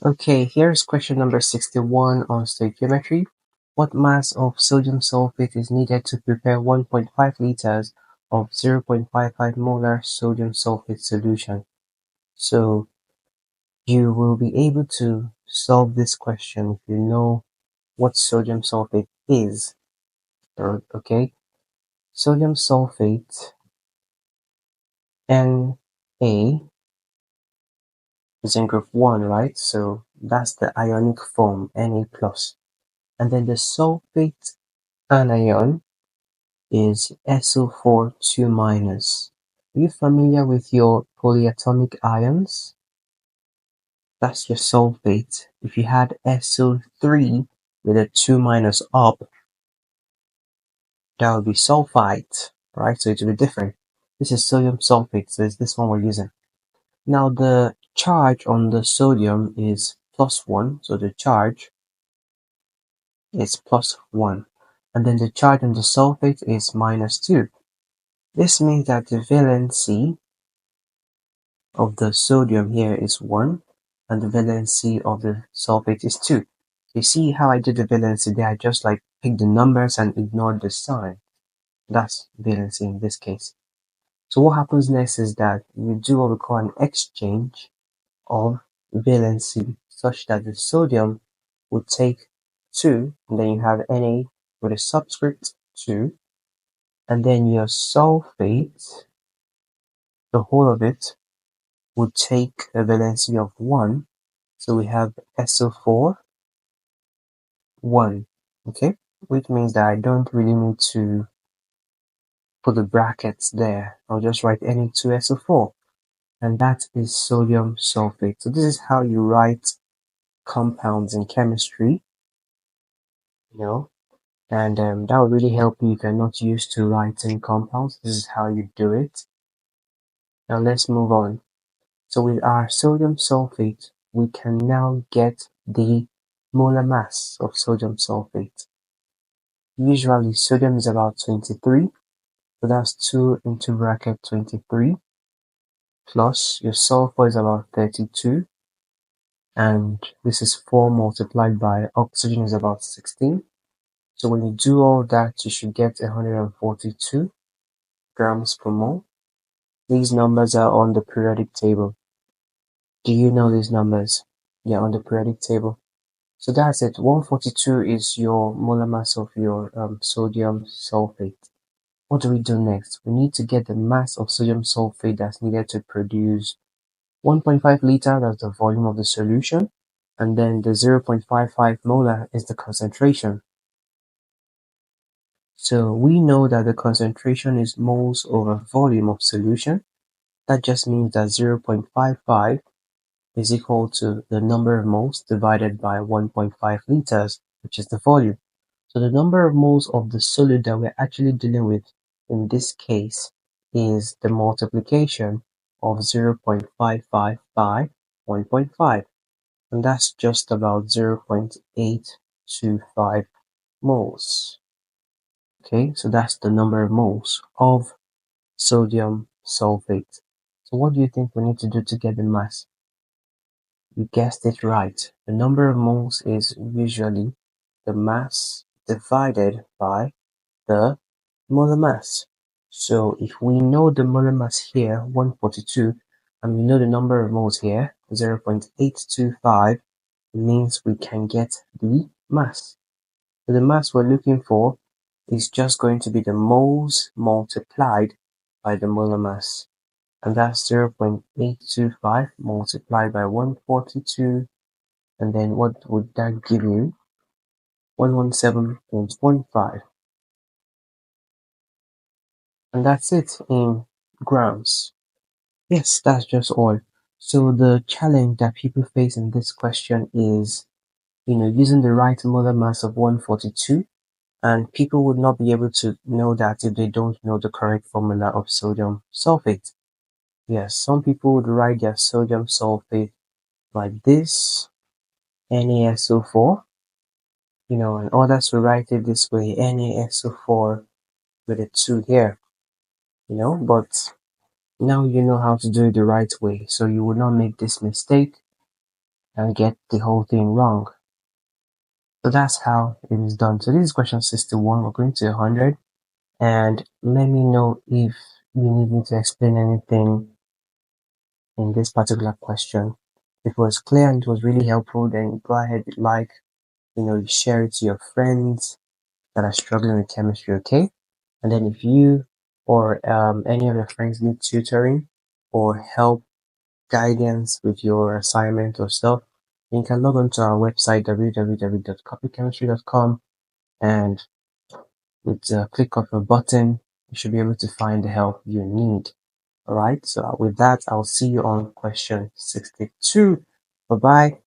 Okay, here's question number 61 on stoichiometry. What mass of sodium sulfate is needed to prepare 1.5 liters of 0.55 molar sodium sulfate solution? So you will be able to solve this question if you know what sodium sulfate is. Okay, sodium sulfate Na is in group 1, right? So that's the ionic form, Na plus. And then the sulfate anion is SO4 2 minus. Are you familiar with your polyatomic ions? That's your sulfate. If you had SO3 with a 2 minus up, that would be sulfite, right? So it will be different. This is sodium sulfate, so it's this one we're using. Now the charge on the sodium is +1, so the charge is +1. And then the charge on the sulfate is -2. This means that the valency of the sodium here is 1 and the valency of the sulfate is 2. You see how I did the valency there? I just like picked the numbers and ignored the sign. That's valency in this case. So what happens next is that you do what we call an exchange of valency such that the sodium would take 2 and then you have Na with a subscript 2 and then your sulfate, the whole of it, would take a valency of 1. So we have SO4, 1, okay? Which means that I don't really need to put the brackets there. I'll just write Na2SO4. And that is sodium sulfate. So this is how you write compounds in chemistry, and that will really help you if you're not used to writing compounds. This is how you do it. Now let's move on. So with our sodium sulfate, we can now get the molar mass of sodium sulfate. Usually sodium is about 23, so that's 2 into bracket 23, plus your sulfur is about 32, and this is 4 multiplied by oxygen is about 16. So when you do all that, you should get 142 grams per mole. These numbers are on the periodic table. Do you know these numbers? Yeah, on the periodic table. So that's it. 142 is your molar mass of your sodium sulfate. What do we do next? We need to get the mass of sodium sulfate that's needed to produce 1.5 liter, that's the volume of the solution, and then the 0.55 molar is the concentration. So we know that the concentration is moles over volume of solution. That just means that 0.55 is equal to the number of moles divided by 1.5 liters, which is the volume. So the number of moles of the solid that we're actually dealing with in this case is the multiplication of 0.55 by 1.5, and that's just about 0.825 moles. Okay, so that's the number of moles of sodium sulfate. So what do you think we need to do to get the mass? You guessed it right. The number of moles is usually the mass divided by the molar mass. So if we know the molar mass here, 142, and we know the number of moles here, 0.825, it means we can get the mass. So the mass we're looking for is just going to be the moles multiplied by the molar mass. And that's 0.825 multiplied by 142. And then what would that give you? 117.15. And that's it in grams. Yes, that's just all. So the challenge that people face in this question is, using the right molar mass of 142, and people would not be able to know that if they don't know the correct formula of sodium sulfate. Yes, some people would write their sodium sulfate like this, NaSO4, and others will write it this way, NaSO4 with a 2 here, but now you know how to do it the right way, so you will not make this mistake. and get the whole thing wrong. So that's how it is done. So this is question 61. We're going to 100. And let me know if you need me to explain anything in this particular question. If it was clear and it was really helpful, then go ahead, like, you share it to your friends that are struggling with chemistry, okay? And then if you or any of your friends need tutoring or help, guidance with your assignment or stuff, you can log on to our website www.copychemistry.com, and with a click of a button, you should be able to find the help you need. Alright, so with that, I'll see you on question 62. Bye bye.